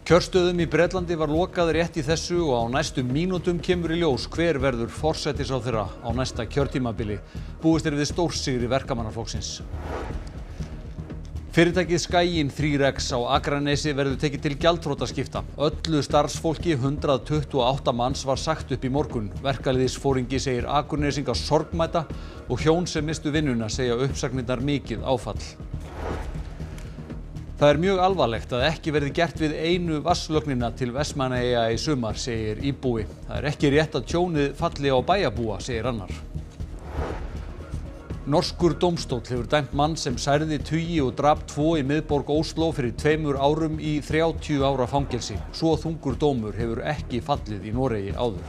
Kjörstöðum í Bretlandi var lokað rétt í þessu og á næstu mínútum kemur í ljós hver verður forsætisráðherra á næsta kjörtímabili. Búist er við stórsigri Verkamannaflokksins. Fyrirtækið Skaginn 3X á Akranesi verður tekið til gjaldþrotaskipta. Öllu starfsfólki 128 manns var sagt upp í morgun. Verkalýðsforingi segir Akurnesinga sorgmæta og hjón sem misstu vinnuna segja uppsagnirnar mikið áfall. Það er mjög alvarlegt að ekki verði gert við einu vatnslögnina til Vestmannaeyja í sumar, segir íbúi. Það er ekki rétt að tjónið falli á bæjarbúa, segir annar. Norskur dómstóll hefur dæmt mann sem særði tugi og drap 2 í miðborg Ósló fyrir 2 árum í 30 ára fangelsi. Svo þungur dómur hefur ekki fallið í Noregi áður.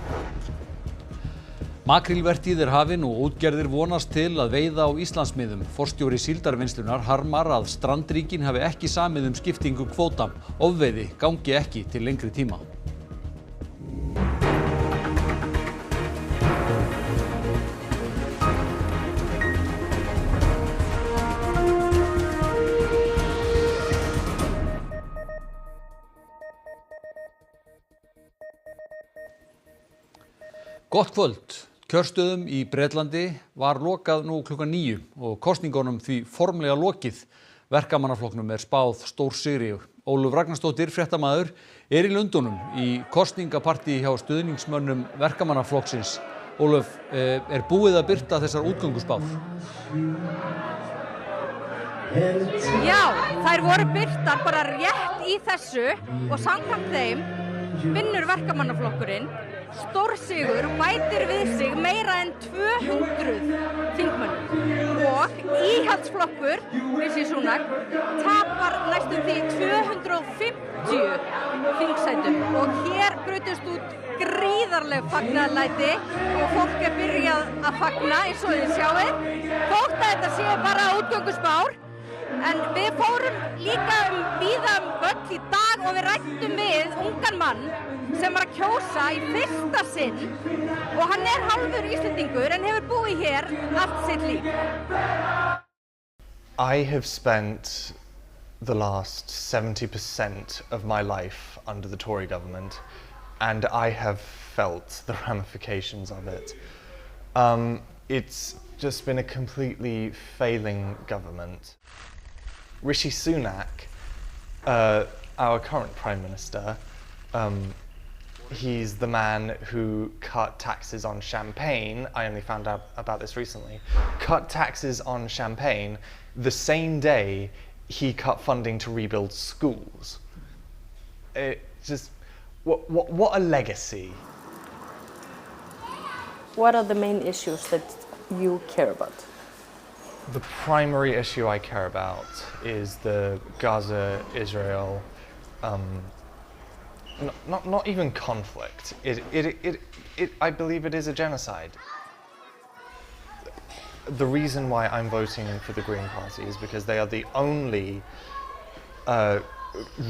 Makrílvertíð er hafin og útgerðir vonast til að veiða á Íslandsmiðum. Forstjóri síldarvinnslunnar harmar að strandríkin hafi ekki samið skiptingu kvóta. Ofveiði gangi ekki til lengri tíma. Gott kvöld. Kjörstöðum í Bretlandi var lokað nú klukkan 9 og kosningunum því formlega lokið. Verkamannaflokknum er spáð stórsigri. Ólöf Ragnarsdóttir, fréttamaður, er í Lundúnum í kosningapartí hjá stuðningsmönnum Verkamannaflokksins. Ólöf, er búið að birta þessar útgönguspár? Já, þær voru birtar bara rétt í þessu og samkvæmt þeim vinnur Verkamannaflokkurinn stórsigur og bætir við sig meira en 200 þingmönnum og íhaldsflokkur Rishi Sunak tapar næstum því 250 þingsætum og hér brutust út gríðarleg fagnaðarlæti og fólk er byrjað að fagna eins og þið sjáið þótt að þetta sé bara útgönguspár. En við fórum líka víða völl í dag og við ræddum við ungan mann sem var að kjósa í fyrsta sinn og hann er hálfur Íslendingur en hefur búið hér allt sitt líf. I have spent the last 70% of my life under the Tory government and I have felt the ramifications of it. It's just been a completely failing government. Rishi Sunak, our current Prime Minister, he's the man who cut taxes on champagne. I only found out about this recently. Cut taxes on champagne the same day he cut funding to rebuild schools. It just, what a legacy. What are the main issues that you care about? The primary issue I care about is the Gaza-Israel, not even conflict. I believe it is a genocide. The reason why I'm voting for the Green Party is because they are the only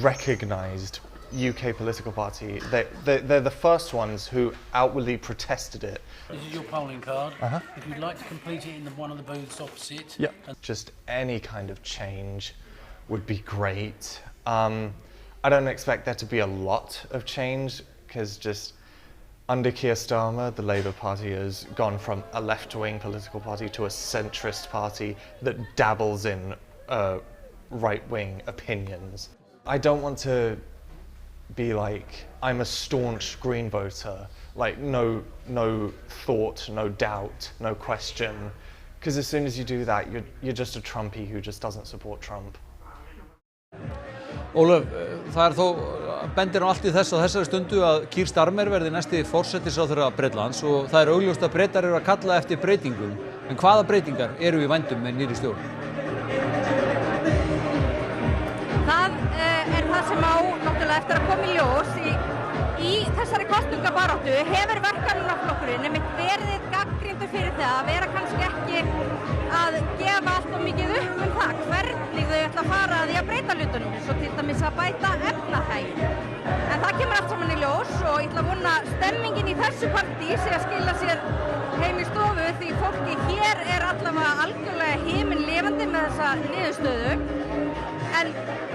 recognised UK political party. They're the first ones who outwardly protested it. This is your polling card. If you'd like to complete it in one of the booths opposite. Yeah. Just any kind of change would be great. I don't expect there to be a lot of change because just under Keir Starmer, the Labour Party has gone from a left-wing political party to a centrist party that dabbles in right-wing opinions. I don't want to be like, I'm a staunch Green voter, like no thought, no doubt, no question. Because as soon as you do that, you're just a Trumpy who just doesn't support Trump. Ólöf, það þó bendir á allt í þessari stundu að Keir Starmer verði næsti forsætisráðherra Bretlands og það er augljóst að Bretar eru að kalla eftir breytingum. En hvaða breytingar eru í vændum með nýrri stjórn? Það er það sem á náttúrulega eftir að koma í ljós í þessari kosningabaráttu hefur Verkamannaflokkurinn einmitt verið gagnrýndur fyrir það að vera kannski ekki að gefa allt of mikið upp það hvernig þau ætla að fara að því að breyta hlutunum eins og til dæmis að bæta efnahaginn. En það kemur allt saman í ljós og ég ætla að vona stemmingin í þessu partí sé að skila sér heim í stofu því fólki hér er allavega algjörlega himinlifandi með þessa niðurstöðu. En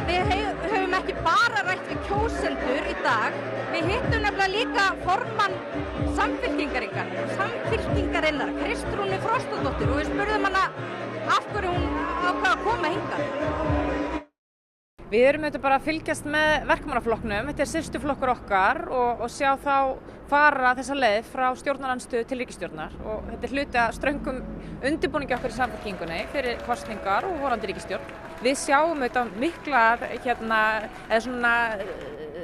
við höfum ekki bara rætt við kjósendur í dag, við hittum nefnilega líka formann Samfylkingarinnar, Kristrúnu Frostadóttur, og við spurðum hana af hverju hún ákvað að koma hingað. Við erum auðvitað bara að fylgjast með verkamannaflokknum, þetta systurflokkur okkar og sjá þá fara þessa leið frá stjórnarandstöðu til ríkisstjórnar og þetta hluti að ströngum undirbúningi okkar í Samfylkingunni fyrir kosningar og vorandi ríkisstjórn. Við sjáum auðvitað miklar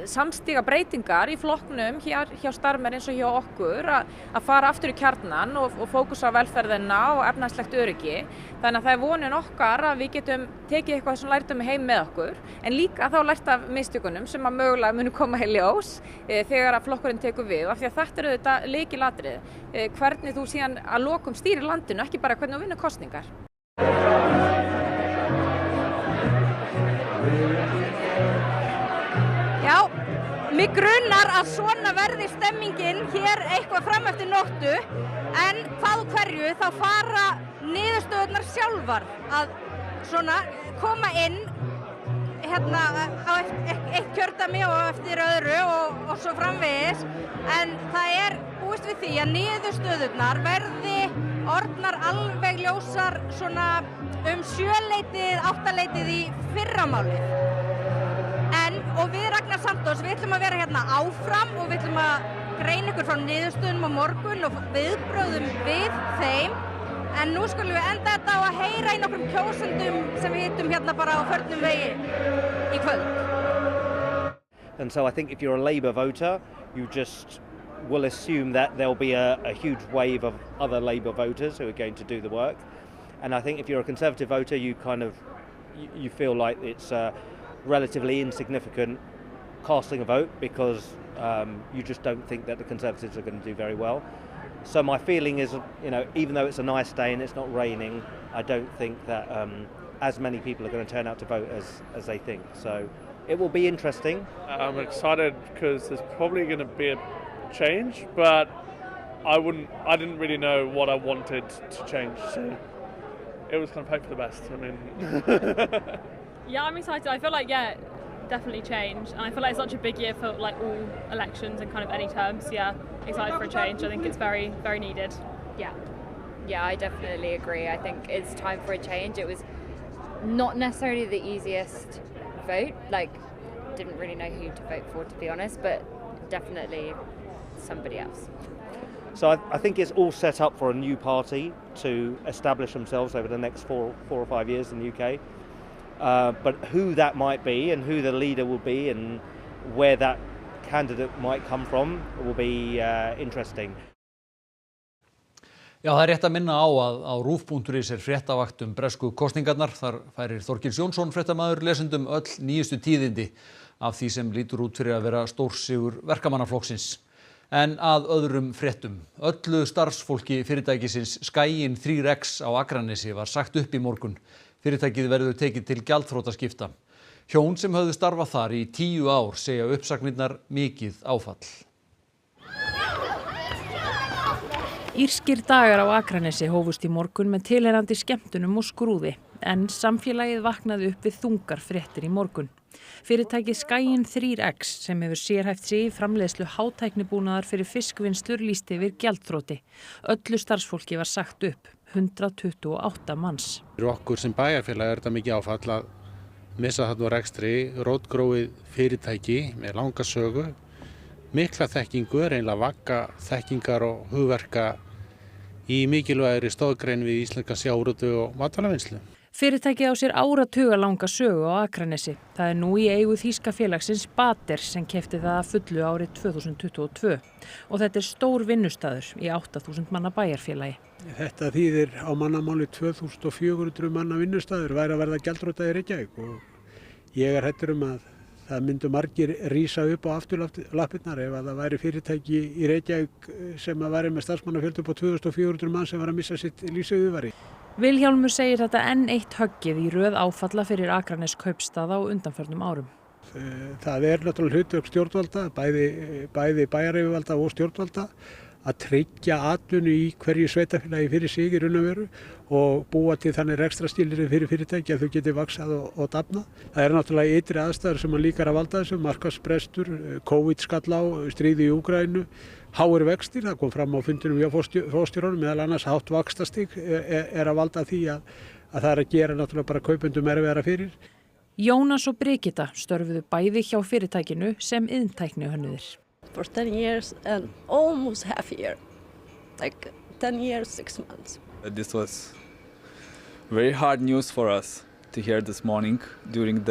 samstíga breytingar í flokknum hjá Starmer eins og hjá okkur að fara aftur í kjarnan og fókusa á velferðina og efnahagslegt öryggi. Þannig að það er vonin okkar að við getum tekið eitthvað sem lærdum heim með okkur en líka þá lært af mistökunum sem að mögulega munu koma í ljós þegar að flokkurinn tekur við af því að þetta auðvitað lykilatriði. Hvernig þú síðan að lokum stýrir landinu, ekki bara hvernig þú vinnur kosningar. Já, mig grunar að svona verði stemmingin hér eitthvað fram eftir nóttu en hvað og hverju þá fara niðurstöðurnar sjálfar að svona koma inn hérna á eitt kjördæmi og eftir öðru og svo framvegis en það er búist við því að niðurstöðurnar verði orðnar alveg ljósar svona 7-8 í fyrramálið. Og við Ragnar Santos, við ætlum að vera hérna áfram og við ætlum að greina ykkur frá niðurstöðunum á morgun og viðbrögðum við þeim. En nú skulum við enda þetta á að heyra í nokkrum kjósendum sem við hittum hérna bara á förnum vegi í kvöld. And so I think if you're a Labour voter, you just will assume that there'll be a huge wave of other Labour voters who are going to do the work. And I think if you're a Conservative voter, you feel like it's relatively insignificant casting a vote because you just don't think that the Conservatives are going to do very well. So my feeling is, even though it's a nice day and it's not raining, I don't think that as many people are going to turn out to vote as they think. So it will be interesting. I'm excited because there's probably going to be a change, but I didn't really know what I wanted to change. So it was kind of hope for the best. I mean. Yeah, I'm excited. I feel like, definitely change. And I feel like it's such a big year for all elections and kind of any terms. Yeah, excited for a change. I think it's very, very needed. Yeah, I definitely agree. I think it's time for a change. It was not necessarily the easiest vote. Didn't really know who to vote for, to be honest, but definitely somebody else. So I think it's all set up for a new party to establish themselves over the next 4 or 5 years in the UK. But who that might be and who the leader will be and where that candidate might come from will be interesting. Já, það er rétt að minna á að á RÚV.is fréttavakt bresku kosningarnar. Þar færir Þorgils Jónsson fréttamaður lesendum öll nýjustu tíðindi af því sem lítur út fyrir að vera stórsigur verkamannaflokksins. En að öðrum fréttum. Öllu starfsfólki fyrirtækisins Skaginn 3X á Akranesi var sagt upp í morgun. Fyrirtækið verður tekið til gjaldþrotaskipta. Hjón sem höfðu starfað þar í 10 ár segja uppsagnirnar mikið áfall. Írskir dagar á Akranesi hófust í morgun með tilheyrandi skemmtunum og skrúði, en samfélagið vaknaði upp við þungar fréttir í morgun. Fyrirtækið Skaginn 3X sem hefur sérhæft sig í framleiðslu hátæknibúnaðar fyrir fiskvinnslur lýsti yfir gjaldþroti. Öllu starfsfólki var sagt upp, 128 manns. Fyrir okkur sem bæjarfélag þetta mikið áfall að missa þarna úr rekstri, rótgróið fyrirtæki með langa sögu, mikla þekkingu, reynilega vagga þekkingar og hugverka í mikilvægri stoðgrein við íslenska sjávarútveg og matvælavinnslu. Fyrirtækið á sér áratugalanga sögu á Akranesi. Það er nú í eigu þýska félagsins Bater sem keypti það að fullu árið 2022 og þetta er stór vinnustaður í 8.000 manna bæjarfélagi. Þetta þýðir á mannamáli 2.400 manna vinnustaður væri að verða gjaldþrota í Reykjavík og ég er hræddur að það myndu margir rísa upp á afturlappirnar ef að það væri fyrirtæki í Reykjavík sem að væri með starfsmannafjölda upp á 2.400 mann sem var að missa sitt lífsviðurværi. Vilhjálmur segir þetta enn eitt höggið í röð áfalla fyrir Akranes kaupstað á undanförnum árum. Það er náttúrulega hlutverk stjórnvalda, bæði bæjaryfirvalda og stjórnvalda að tryggja atvinnu í hverju sveitarfélagi fyrir sig í raun og veru og búa til þannig rekstrarskilyrði fyrir fyrirtæki að þau geti vaxað og dafnað. Það er náttúrulega ytri aðstæður sem líkar að valda þessu, markaðsbrestur, COVID skall á, stríði í Úkraínu, háir vextir, það kom fram á fundinum hjá forstjóranum, meðal annars hátt vaxtastig er að valda því að það er að gera náttúrulega bara kaupendum erfiðara fyrir. Jónas og Brigitta störfuðu bæði hjá fyrirtækinu sem iðntæknihönnuðir. For 10 years and almost half a year, like 10 years, 6 months. This was very hard news for us to hear this morning during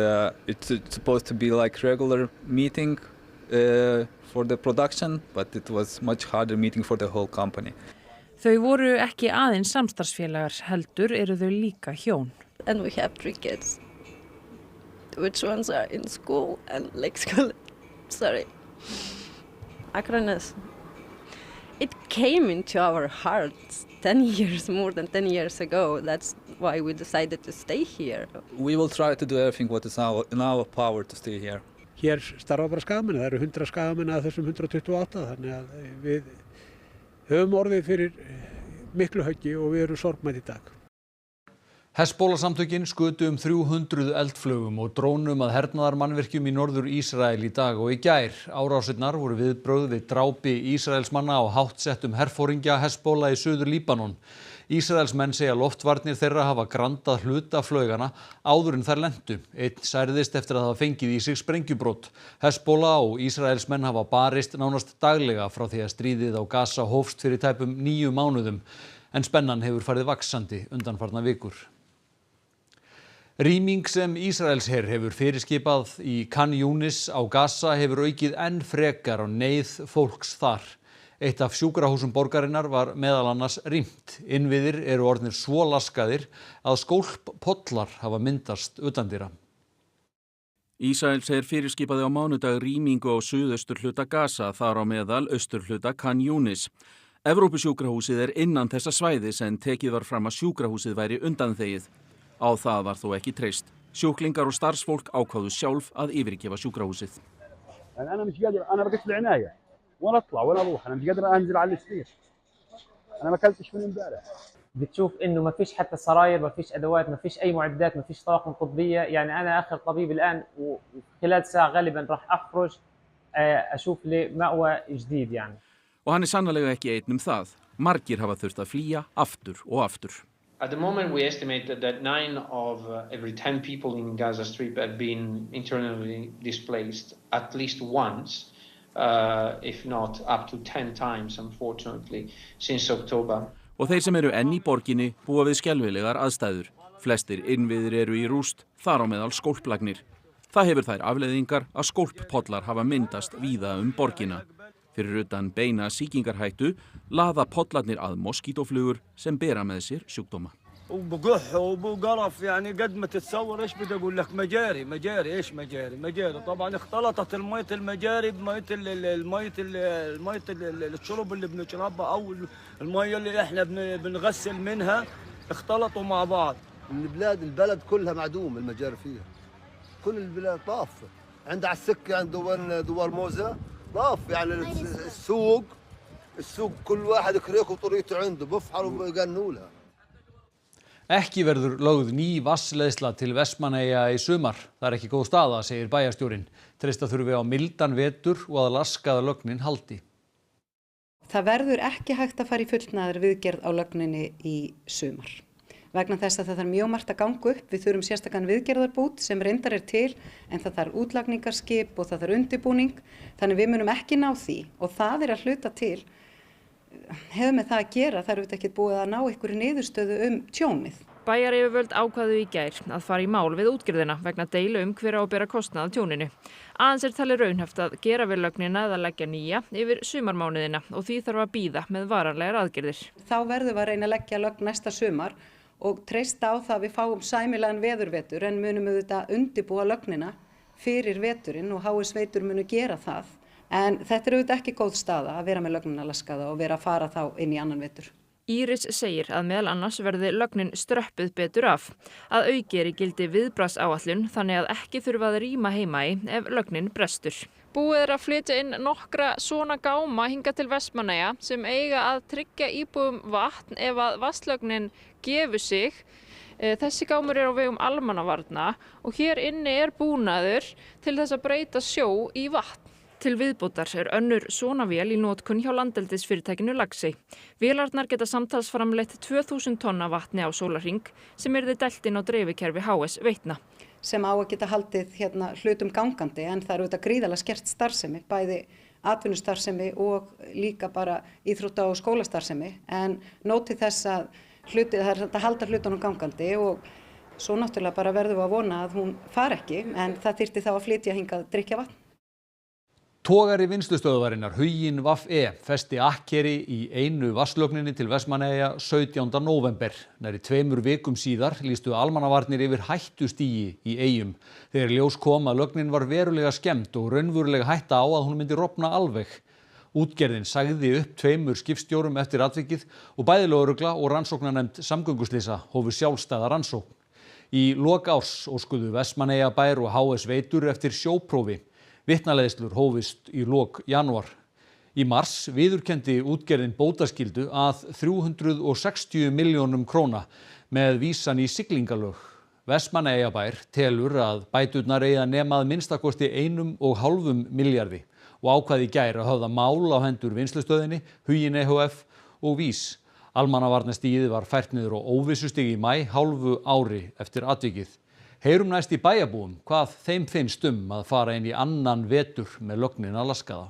it's supposed to be like regular meeting for the production, but it was much harder meeting for the whole company. Þau voru ekki aðeins samstarfsfélagar, heldur eru þau líka hjón. And we have 3 kids, which ones are in school and like school, sorry. Akranes. It came into our hearts 10 years, more than 10 years ago. That's why we decided to stay here. We will try to do everything what is in our power to stay here. Hér starfa bara skagamenn, það eru 100 skagamenn af þessum 128, þannig að við höfum orðið fyrir miklu höggi og við erum sorgmætt í dag. Hezbollah-samtökin skutu 300 eldflugum og drónum að hernaðarmannvirkjum í norður Ísrael í dag og í gær. Árásirnar voru viðbrögð við drápi Ísraelsmanna á háttsettum herforingja Hezbollah í suður Líbanon. Ísraelsmenn segja loftvarnir þeirra hafa grandað hluta flaugana áður en þær lentu. Einn særðist eftir að hafa fengið í sig sprengjubrot. Hezbollah og Ísraelsmenn hafa barist nánast daglega frá því að stríðið á Gaza hófst fyrir tæpum 9 mánuðum, en spennan hefur farið vaxandi undanfarna vikur. Rýming sem Ísraelsher hefur fyrirskipað í Khan Yunis á Gaza hefur aukið enn frekar á neyð fólks þar. Eitt af sjúkrahúsum borgarinnar var meðal annars rýmt. Innviðir eru orðnir svo laskaðir að skólppollar hafa myndast utandyra. Ísraelsher fyrirskipaði á mánudag rýmingu á suðausturhluta Gaza, þar á meðal austurhluta Khan Yunis. Evrópusjúkrahúsið innan þessa svæðis en tekið var fram að sjúkrahúsið væri undanþegið. Á það var þó ekki treyst. Sjúklingar og starfsfólk ákváðu sjálf að yfirgefa sjúkrahúsið. بتشوف انه ما فيش حتى سراير، ما فيش ادوات، ما فيش اي معدات، ما فيش طواقم طبيه، يعني انا اخر طبيب الان وخلال ساعه غالبا راح اخرج اشوف لي مأوى جديد يعني. Og hann sannarlega ekki einn það. Margir hafa þurft að flýja aftur og aftur. At the moment, we estimate that 9 of every 10 people in Gaza Strip have been internally displaced at least once, if not up to 10 times, unfortunately, since October. Og þeir sem eru enn í borginni búa við skelfilegar aðstæður. Flestir innviðir eru í rúst, þar á meðal skólplagnir. Það hefur þær afleiðingar að skólppollar hafa myndast víða borgina. Fyrir utan beina sýkingarhættu laða pollarnir að moskítoflugur sem bera með sér sjúkdóma. وبقح وبقرف يعني قد ما تتصور ايش بدي اقول لك مجاري ايش مجاري طبعا اختلطت الميه المجاري بميه الميه الشرب اللي بنشربها او الميه اللي احنا بنغسل منها اختلطوا مع بعض. البلد كلها معدوم المجاري فيها. كل البلاد طافه. عند على السكه عند دوار موزه طاف يعني السوق كل واحد كريك وطريقته عنده بفحروا وبيقنوا لها. Ekki verður lögð ný vatnsleiðsla til Vestmannaeyja í sumar. Það ekki góð staða, segir bæjarstjórinn. Treysta þurfi á mildan vetur og að laskaða lögnin haldi. Það verður ekki hægt að fara í fullnaðar viðgerð á lögninni í sumar. Vegna þess að það þarf mjög margt að ganga upp. Við þurfum sérstakann viðgerðarbút sem reyndar til, en það þarf útlagningarskip og það þarf undirbúning. Þannig við munum ekki ná því og það að hluta til. Hefur með það að gera, það eru ekki búið að ná einhverju niðurstöðu tjónið. Bæjaryfirvöld ákváðu í gær að fara í mál við útgerðina vegna deilu hver á að bera kostnað af tjóninu. Aðeins talið raunhæft að gera við lögnina eða leggja nýja yfir sumarmánuðina og því þarf að bíða með varanlegar aðgerðir. Þá verðum við að reyna að leggja lögn næsta sumar og treysta á það að við fáum sæmilegan veðurvetur en munum auðvitað undirbúa lögnina fyrir veturinn og HS-veitur munu gera það. En þetta auðvitað ekki góð staða að vera með lögnina laskaða og vera að fara þá inn í annan vetur. Íris segir að meðal annars verði lögnin ströppuð betur af. Að auki í gildi viðbragðsáætlun þannig að ekki þurfa að rýma heima í ef lögnin brestur. Búið að flytja inn nokkra svona gáma hingað til Vestmannaeyja sem eiga að tryggja íbúum vatn ef að vatnslögnin gefur sig. Þessi gámur á vegum almannavarna og hér inni búnaður til þess að breyta sjó í vatn. Til viðbótar önnur svona vél í notkun hjá landeldisfyrirtækinu Laxey. Vélarnar geta samtals framleitt 2000 tonna vatni á sólarhring sem yrði dælt inn á dreifikerfi HS Veitna. Sem á að geta haldið hlutum gangandi en það auðvitað gríðarlega skert starfsemi, bæði atvinnustarfsemi og líka bara íþrótta- og skólastarfsemi. En nóti þess að það er að halda hlutunum gangandi og svo náttúrulega bara verðum við að vona að hún fari ekki en það þyrfti þá að flytja hingað drykkjarvatn. Togari vinnslustöðvarinnar Huginn VE festi akkeri í einu vatnslögninni til Vestmannaeyja 17. nóvember. Nærri 2 vikum síðar lýstu almannavarnir yfir hættustigi í Eyjum. Þegar ljós kom að lögnin var verulega skemmd og raunverulega hætta á að hún myndi rofna alveg. Útgerðin sagði upp 2 skipstjórum eftir atvikið og bæði lögregla og rannsóknarnefnd samgönguslysa hófu sjálfstæða rannsókn. Í lok árs óskuðu Vestmannaeyjabær og HS Veitur eftir sjóprófi. Vitnaleiðslur hófust í lok janúar. Í mars viðurkenndi útgerðin bótaskyldu að 360 milljónum króna með vísan í siglingalög. Vestmannaeyjabær telur að bæturnar eigi að nema að minnstakosti 1,5 milljarði og ákvað í gær að höfða mál á hendur vinnslustöðinni, Huginn EHF og VÍS. Almannavarnastigið var fært niður á óvissustigi í maí, hálfu ári eftir atvikið. Heyrum næst í bæjarbúum hvað þeim finnst að fara inn í annan vetur með lögnina laskaða.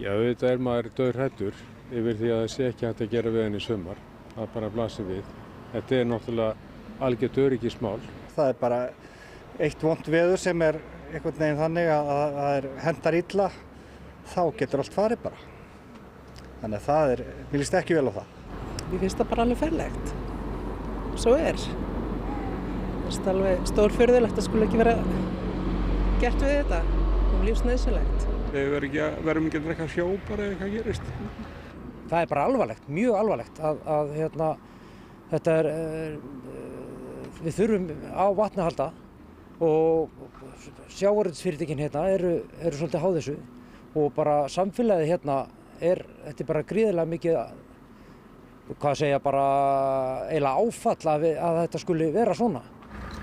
Já, auðvitað maður dauðhræddur yfir því að það sé ekki hægt að gera við henni í sumar. Það bara blasir við. Þetta náttúrulega algjört öryggismál. Það bara eitt vont veður sem einhvern veginn þannig að það hendar illa, þá getur allt farið bara. Þannig að mér líst ekki vel á það. Mér finnst það bara alveg ferlegt. Svo Það er alveg stórfurðulegt að skuli ekki vera gert við þetta. Það er lífsnauðsynlegt. Við verðum ekki að drekka sjó bara eða hvað gerist. Það er bara alvarlegt, mjög alvarlegt að þetta við þurfum á vatni að halda og sjávarútvegsfyrirtækin eru svolítið háð þessu og bara samfélagið þetta er bara gríðarlega mikið eiginlega áfall að þetta skuli vera svona.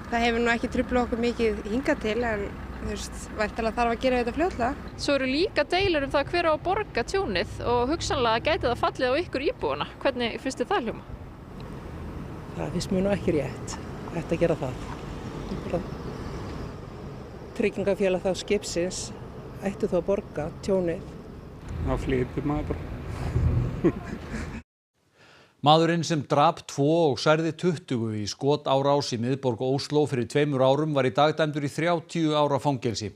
Það hefur nú ekki truflað okkur mikið hingað til en væntanlega þarf að gera þetta fljótlega. Svo eru líka deilur það hver á að borga tjónið og hugsanlega gæti það fallið á ykkur íbúana. Hvernig finnst þið það hljóma? Það finnst mér nú ekki rétt að gera það. Tryggingafélag þá skipsins ættu þá að borga tjónið. Þá flytur maður bara. Maðurinn sem drap 2 og særði 20 í skotárás í miðborg Ósló fyrir 2 árum var í dag dæmdur í 30 ára fangelsi.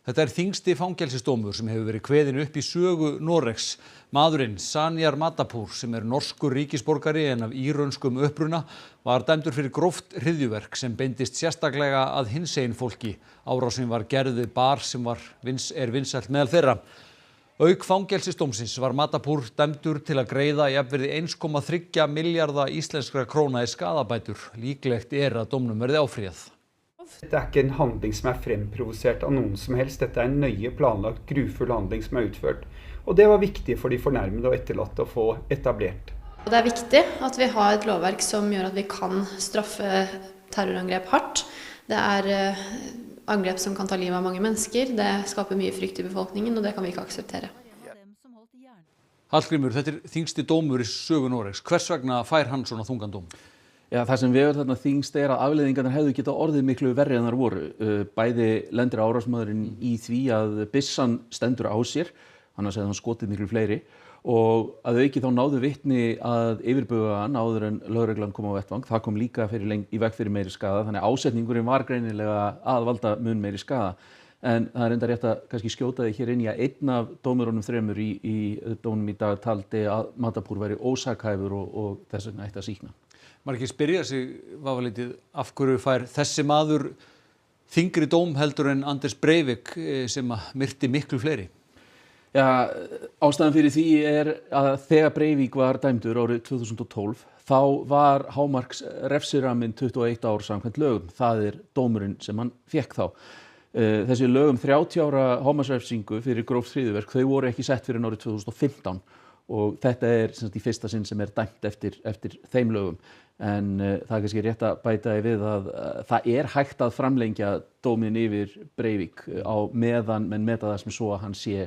Þetta er þyngsti fangelsisdómur sem hefur verið kveðinn upp í sögu Noregs. Maðurinn Sanjar Matapour, sem norskur ríkisborgari en af írönskum uppruna, var dæmdur fyrir gróft hryðjuverk sem beindist sérstaklega að hinsegin fólki. Árásin var gerð við bar sem vinsælt meðal þeirra. Auk fangelsisdómsins var Matapour dæmdur til að greiða jafnvirði 1,3 milljarða íslenskra króna i skaðabætur. Líklegt að dómnum verði áfrýjað. Dette ikke en handling som fremprovosert av noen som helst. Dette en nøye planlagt, grufull handling som utført. Og det var viktig for de fornærmede og etterlatte å få etablert. Det er viktig at vi har et lovverk som gjør at vi kan straffe terrorangrep hardt. Det er angrep som kan ta livet av mange mennesker. Det skaper mye frykt i befolkningen, og det kan vi ikke akseptere. Hallgrímur, þetta þyngsti dómur í sögu Noregs. Hvers vegna fær hann svona þungan dóm? Já, það sem vegur þarna þyngst að afleiðingarnar hefðu getað orðið miklu verri en þar voru. Bæði lendir árásmaðurinn í því að byssan stendur á sér, annars hefði hann skotið miklu fleiri, og að auki þá náðu vitni að yfirbuga hann áður en lögreglan kom á vettvang. Það kom líka í veg fyrir meiri skaða, þannig ásetningurinn var greinilega að valda mun meiri skaða. En það er enda rétt að kannski skjóta því hér inn í að einn af dómurunum 3 í dómnum í dag taldi að Matapour væri ósakhæfur og þess vegna ætti að sýkna. Margir spyrja sig vafalítið af hverju fær þessi maður þyngri dóm heldur en Anders Breivik sem myrti miklu fleiri. Já, ástæðan fyrir því að þegar Breivik var dæmdur árið 2012 þá var hámarks refsiramminn 21 ár samkvæmt lögum. Það dómurinn sem hann fékk þá. Þessi lög 30 ára hámarksrefsingu fyrir gróft hryðjuverk, þau voru ekki sett fyrir árið 2015 og þetta í fyrsta sinn sem dæmt eftir þeim lögum. En það kannski rétt að bæta við að það hægt að framlengja dóminn yfir Breivik á meðan menn meta það sem svo að hann sé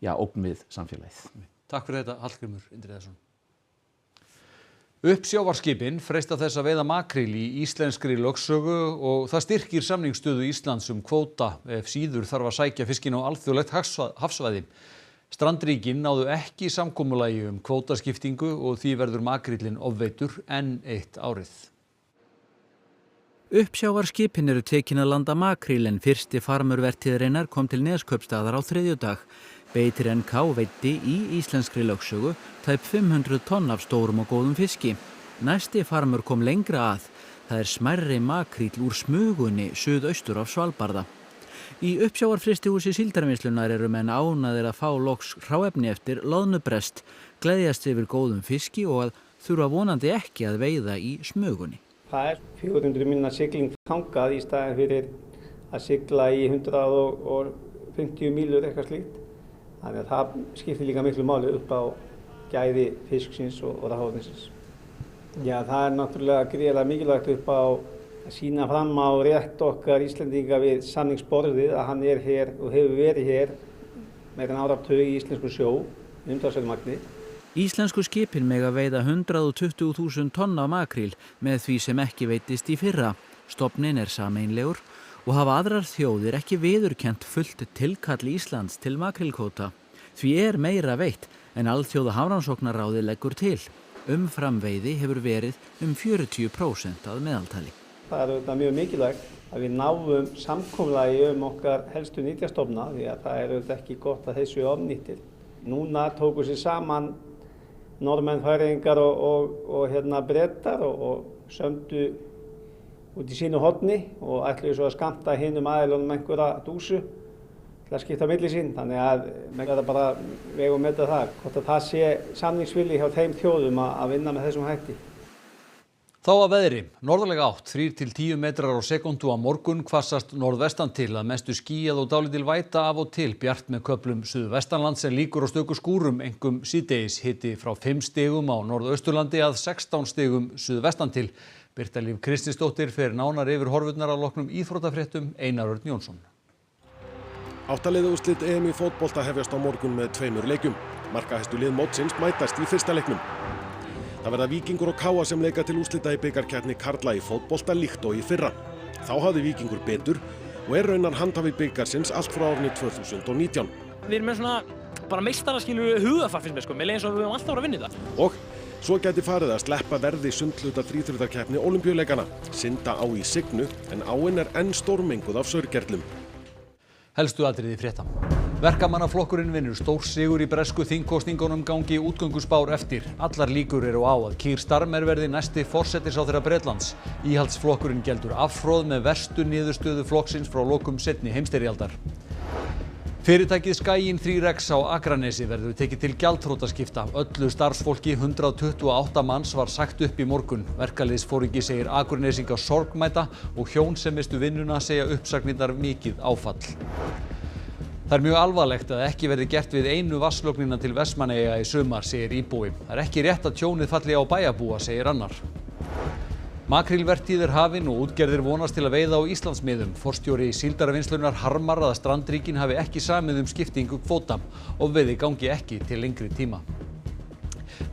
ógn við samfélagið. Takk fyrir þetta, Hallgrímur Indriðason. Uppsjávarskipin freista þess að veiða makríl í íslenskri lögsögu og það styrkir samningsstöðu Íslands kvóta ef síður þarf að sækja fiskinn á alþjóðlegt hafsvæði. Strandríkin náðu ekki samkomulagi kvótaskiptingu og því verður makríllinn ofveiddur enn eitt árið. Uppsjávarskipin eru tekin að landa makríl en fyrsti farmur vertíðarinnar kom til Neskaupstaðar á þriðjudag. Beitir NK veiddi í íslenskri lögsögu tæp 500 tonn af stórum og góðum fiski. Næsti farmur kom lengra að. Það smærri makríll úr Smugunni suðaustur af Svalbarða. Í uppsjávarfrystihúsi Síldarvinnslunnar eru menn ánægðir að fá loks hráefni eftir loðnubrest, gleðjast yfir góðum fiski og að þurfa vonandi ekki að veiða í Smugunni. Það 400 minna sigling þangað í staðinn fyrir að sigla í 150 mílur eitthvað slíkt. Þannig að það skiptir líka miklu máli upp á gæði fisksins og hráefnisins. Já, það náttúrulega gríðarlega mikilvægt upp á að sýna fram á rétt okkar Íslendinga við samningsborðið að hann hér og hefur verið hér meira en áratug í íslensku sjó, umtalsverðu magni. Íslensku skipin mega veiða 120.000 tonn af makríl með því sem ekki veitist í fyrra. Stofninn sameiginlegur og hafa aðrar þjóðir ekki viðurkennt fullt tilkall Íslands til makrílkvóta. Því meira veitt en Alþjóða Hafrannsóknaráðið leggur til. Umframveiði hefur verið 40% að meðaltali. Það auðvitað mjög mikilvægt að við náum samkomulagi okkar helstu nytjastofna því að það auðvitað ekki gott að þessu ofnýttir. Núna tóku sér saman Norðmenn, Færeyingar og Bretar og sömdu út í sínu horni og ætluðu svo að skammta hinum aðilunum einhverja dúsu til að skipta milli sín. Þannig að menn verða bara vega og meta það, hvort að það sé samningsvilji hjá þeim þjóðum að vinna með þessum hætti. Þá að veðri, norðarlega átt, 3–10 metrar á sekúndu á morgun, hvassast norðvestan til að mestu skýjað og dálítil væta af og til, bjart með köflum suðvestanlands en líkur á stöku skúrum, einkum síðdegis, hiti frá 5 stigum á norðausturlandi að 16 stigum suðvestan til. Birta Líf Kristinsdóttir fer nánar yfir horfurnar að loknum íþróttafréttum, Einar Örn Jónsson. 8 liða úrslit EM í fótbolta hefjast á morgun með 2 leikjum. Markahæstu lið mótsins mætast í fyrsta leiknum. Það verða Víkingur og KA sem leika til úrslita í bikarkeppni karla í fótbolta líkt og í fyrra. Þá hafði Víkingur betur og raunar handhafi bikarsins allt frá árinu 2019. Við erum með svona bara meistaraskilu hugafar finnst mér með eins og við höfum alltaf verið að vinna þetta. Og svo gæti farið að sleppa verði sundhluta þríþrautakeppni Ólympíuleikana. Synda á í Signu en áin enn stórmenguð af saurgerlum. Helstu atriði frétta. Verkamannaflokkurinn vinnur stórsigur í bresku þingkosningunum gangi útgönguspár eftir. Allar líkur eru á að Keir Starmer verði næsti forsætisráðherra Bretlands. Íhaldsflokkurinn geldur afhroð með verstu niðurstöðu flokksins frá lokum seinni heimsstyrjaldar. Fyrirtækið Skaginn 3X á Akranesi verður tekið til gjaldþrotaskipta. Öllu starfsfólki 128 manns var sagt upp í morgun. Verkalýðsforingi segir Akurnesinga sorgmæta og hjón sem misstu vinnuna segja uppsagnirnar mikið áfall. Það mjög alvarlegt að ekki verði gert við einu vatnslögnina til Vestmannaeyja í sumar, segir íbúi. Það ekki rétt að tjónið falli á bæjarbúa, segir annar. Makrílvertíð hafin og útgerðir vonast til að veiða á Íslandsmiðum. Forstjóri Síldarvinnslunnar harmar að strandríkin hafi ekki samið skiptingu kvóta og veiði gangi ekki til lengri tíma.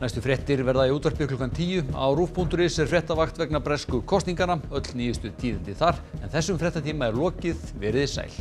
Næstu fréttir verða í útvarpi klukkan 10. Á RÚV.is fréttavakt vegna bresku kosningana. Öll nýjustu tíðindi þar, en þessum fréttatíma lokið. Verið sæl.